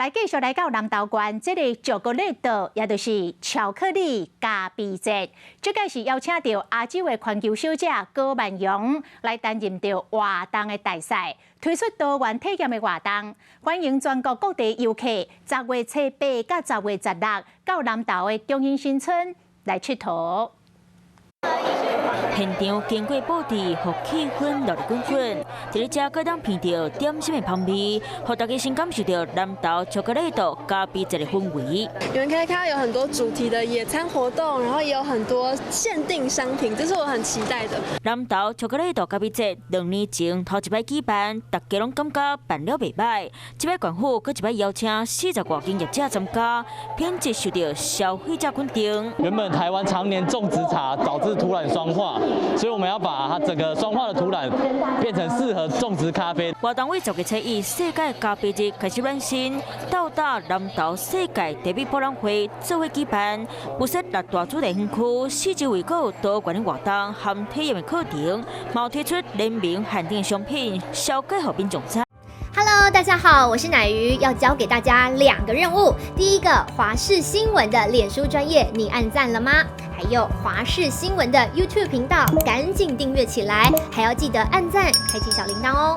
来继续来到南投县，这个巧克力岛，也就是巧克力咖啡节。这个是邀请到亚洲的环球小姐高曼蓉来担任着活动的大使，推出多元体验的活动，欢迎全国各地游客10月7、8到10月16到南投的中兴新村来佚佗。现场经过布置，让气氛热烈滚滚。在咧遮，可当闻到点心的香味，让大家先感受到南投巧克力岛咖啡节的氛围。你们可以看到有很多主题的野餐活动，然后也有很多限定商品，这是我很期待的。南投巧克力岛咖啡节2年前头一摆举办，大家拢感觉办了袂歹。这摆县府搁一摆邀请40多间业者参加，品质受到消费者肯定。原本台湾常年种植茶导致土壤酸化，所以我们要把它整个酸化的土壤变成适合种植咖啡。活动为10月7日世界咖啡节开始软身，到达南投世界地美博览会做伙举办，不设6大主题园区，四周围有多元的活动和体验的课程，也推出联名限定商品，销给好民众参。Hello， 大家好，我是乃瑜，要教给大家2个任务。第一个，华视新闻的脸书专页，你按赞了吗？还有华视新闻的 YouTube 频道，赶紧订阅起来，还要记得按赞，开启小铃铛哦。